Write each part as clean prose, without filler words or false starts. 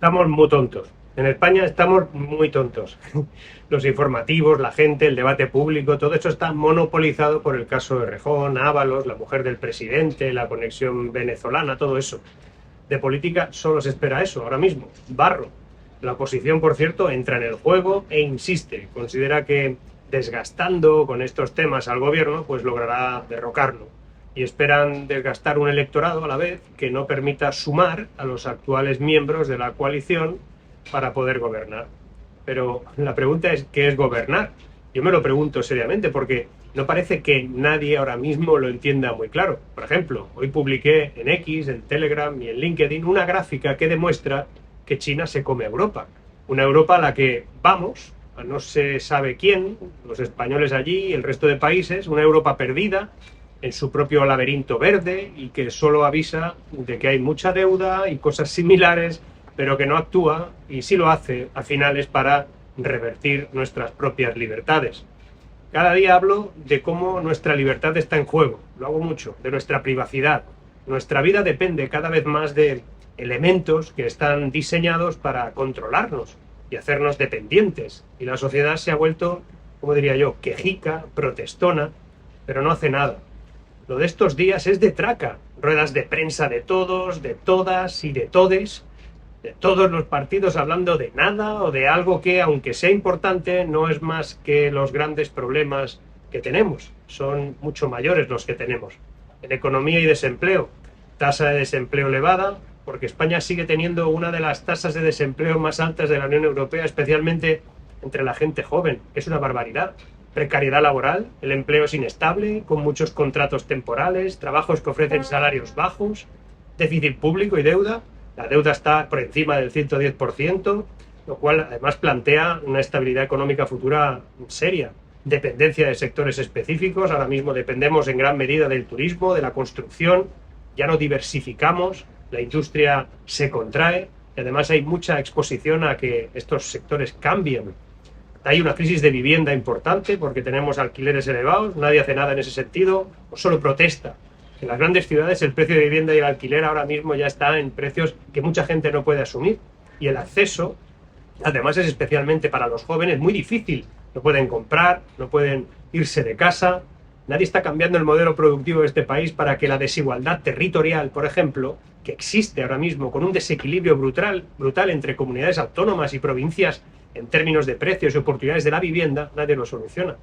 Estamos muy tontos. En España estamos muy tontos. Los informativos, la gente, el debate público, todo eso está monopolizado por el caso de Rejón, Ábalos, la mujer del presidente, la conexión venezolana, todo eso. De política solo se espera eso, ahora mismo, barro. La oposición, por cierto, entra en el juego e insiste. Considera que desgastando con estos temas al gobierno, pues logrará derrocarlo. Y esperan desgastar un electorado a la vez que no permita sumar a los actuales miembros de la coalición para poder gobernar. Pero la pregunta es, ¿qué es gobernar? Yo me lo pregunto seriamente porque no parece que nadie ahora mismo lo entienda muy claro. Por ejemplo, hoy publiqué en X, en Telegram y en LinkedIn una gráfica que demuestra que China se come a Europa. Una Europa a la que vamos, a no se sabe quién, los españoles allí, el resto de países, una Europa perdida en su propio laberinto verde y que solo avisa de que hay mucha deuda y cosas similares, pero que no actúa, y si lo hace, al final es para revertir nuestras propias libertades. Cada día hablo de cómo nuestra libertad está en juego, lo hago mucho, de nuestra privacidad. Nuestra vida depende cada vez más de elementos que están diseñados para controlarnos y hacernos dependientes. Y la sociedad se ha vuelto, como diría yo, quejica, protestona, pero no hace nada. Lo de estos días es de traca, ruedas de prensa de todos, de todas y de todes, de todos los partidos hablando de nada o de algo que, aunque sea importante, no es más que los grandes problemas que tenemos. Son mucho mayores los que tenemos. En economía y desempleo, tasa de desempleo elevada, porque España sigue teniendo una de las tasas de desempleo más altas de la Unión Europea, especialmente entre la gente joven. Es una barbaridad. Precariedad laboral, el empleo es inestable, con muchos contratos temporales, trabajos que ofrecen salarios bajos, déficit público y deuda. La deuda está por encima del 110%, lo cual además plantea una estabilidad económica futura seria. Dependencia de sectores específicos, ahora mismo dependemos en gran medida del turismo, de la construcción, ya no diversificamos, la industria se contrae y además hay mucha exposición a que estos sectores cambien. Hay una crisis de vivienda importante porque tenemos alquileres elevados, nadie hace nada en ese sentido, o solo protesta. En las grandes ciudades el precio de vivienda y el alquiler ahora mismo ya está en precios que mucha gente no puede asumir. Y el acceso, además, es especialmente para los jóvenes muy difícil. No pueden comprar, no pueden irse de casa. Nadie está cambiando el modelo productivo de este país para que la desigualdad territorial, por ejemplo, que existe ahora mismo con un desequilibrio brutal entre comunidades autónomas y provincias en términos de precios y oportunidades de la vivienda, nadie lo soluciona.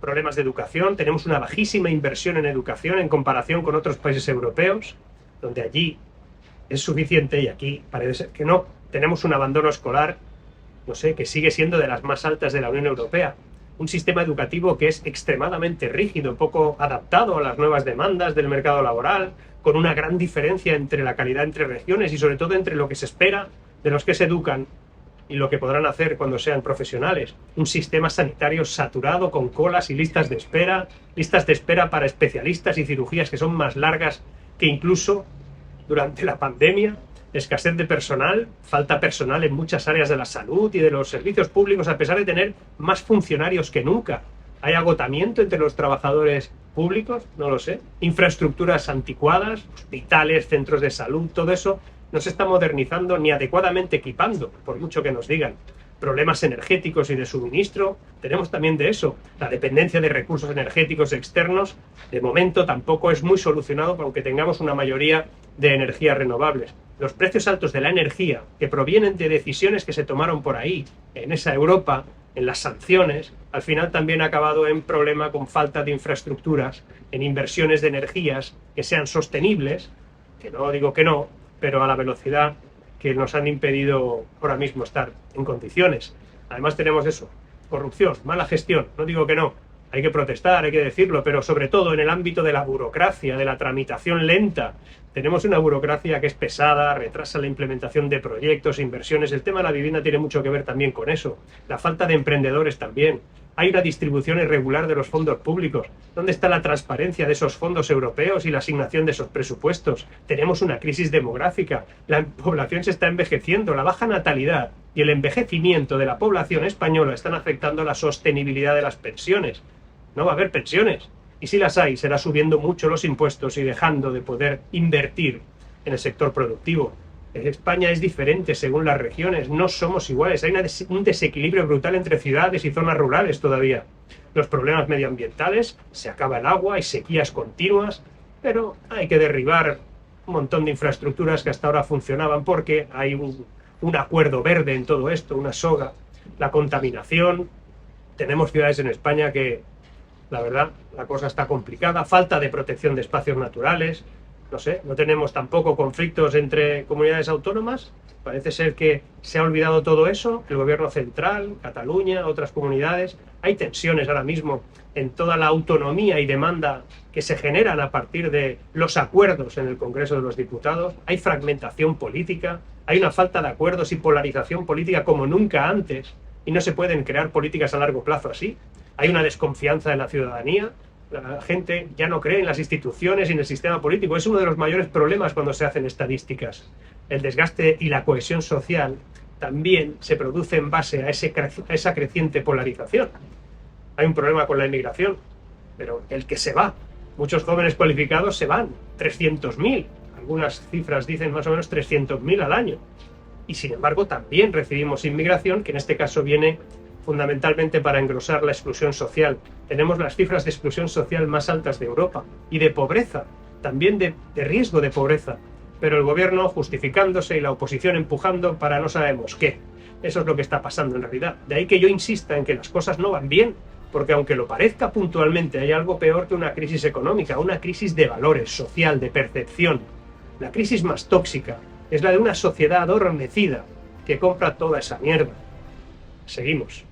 Problemas de educación, tenemos una bajísima inversión en educación en comparación con otros países europeos, donde allí es suficiente y aquí parece ser que no. Tenemos un abandono escolar, no sé, que sigue siendo de las más altas de la Unión Europea. Un sistema educativo que es extremadamente rígido, poco adaptado a las nuevas demandas del mercado laboral, con una gran diferencia entre la calidad entre regiones y sobre todo entre lo que se espera de los que se educan y lo que podrán hacer cuando sean profesionales. Un sistema sanitario saturado con colas y listas de espera para especialistas y cirugías que son más largas que incluso durante la pandemia, escasez de personal, falta personal en muchas áreas de la salud y de los servicios públicos a pesar de tener más funcionarios que nunca. ¿Hay agotamiento entre los trabajadores públicos? No lo sé. Infraestructuras anticuadas, hospitales, centros de salud, todo eso no se está modernizando ni adecuadamente equipando, por mucho que nos digan. Problemas energéticos y de suministro, tenemos también de eso. La dependencia de recursos energéticos externos, de momento tampoco es muy solucionado, aunque tengamos una mayoría de energías renovables. Los precios altos de la energía, que provienen de decisiones que se tomaron por ahí, en esa Europa, en las sanciones, al final también ha acabado en problema con falta de infraestructuras, en inversiones de energías que sean sostenibles, que no digo que no, pero a la velocidad que nos han impedido ahora mismo estar en condiciones. Además tenemos eso, corrupción, mala gestión, no digo que no, hay que protestar, hay que decirlo, pero sobre todo en el ámbito de la burocracia, de la tramitación lenta. Tenemos una burocracia que es pesada, retrasa la implementación de proyectos, inversiones. El tema de la vivienda tiene mucho que ver también con eso. La falta de emprendedores también. Hay una distribución irregular de los fondos públicos. ¿Dónde está la transparencia de esos fondos europeos y la asignación de esos presupuestos? Tenemos una crisis demográfica. La población se está envejeciendo. La baja natalidad y el envejecimiento de la población española están afectando la sostenibilidad de las pensiones. No va a haber pensiones. Y si las hay, será subiendo mucho los impuestos y dejando de poder invertir en el sector productivo. España es diferente según las regiones, no somos iguales, hay un desequilibrio brutal entre ciudades y zonas rurales todavía. Los problemas medioambientales, se acaba el agua, hay sequías continuas, pero hay que derribar un montón de infraestructuras que hasta ahora funcionaban porque hay un acuerdo verde en todo esto, una soga. La contaminación, tenemos ciudades en España que, la verdad, la cosa está complicada, falta de protección de espacios naturales, no sé, no tenemos tampoco conflictos entre comunidades autónomas, parece ser que se ha olvidado todo eso, el gobierno central, Cataluña, otras comunidades, hay tensiones ahora mismo en toda la autonomía y demanda que se generan a partir de los acuerdos en el Congreso de los Diputados, hay fragmentación política, hay una falta de acuerdos y polarización política como nunca antes, y no se pueden crear políticas a largo plazo así. Hay una desconfianza de la ciudadanía, la gente ya no cree en las instituciones y en el sistema político. Es uno de los mayores problemas cuando se hacen estadísticas. El desgaste y la cohesión social también se produce en base a esa creciente polarización. Hay un problema con la inmigración, pero el que se va, muchos jóvenes cualificados se van, 300.000, algunas cifras dicen más o menos 300.000 al año. Y sin embargo también recibimos inmigración, que en este caso viene fundamentalmente para engrosar la exclusión social. Tenemos las cifras de exclusión social más altas de Europa y de pobreza, también de riesgo de pobreza, pero el gobierno justificándose y la oposición empujando para no sabemos qué. Eso es lo que está pasando en realidad. De ahí que yo insista en que las cosas no van bien, porque aunque lo parezca puntualmente, hay algo peor que una crisis económica, una crisis de valores, social, de percepción. La crisis más tóxica es la de una sociedad adormecida que compra toda esa mierda. Seguimos.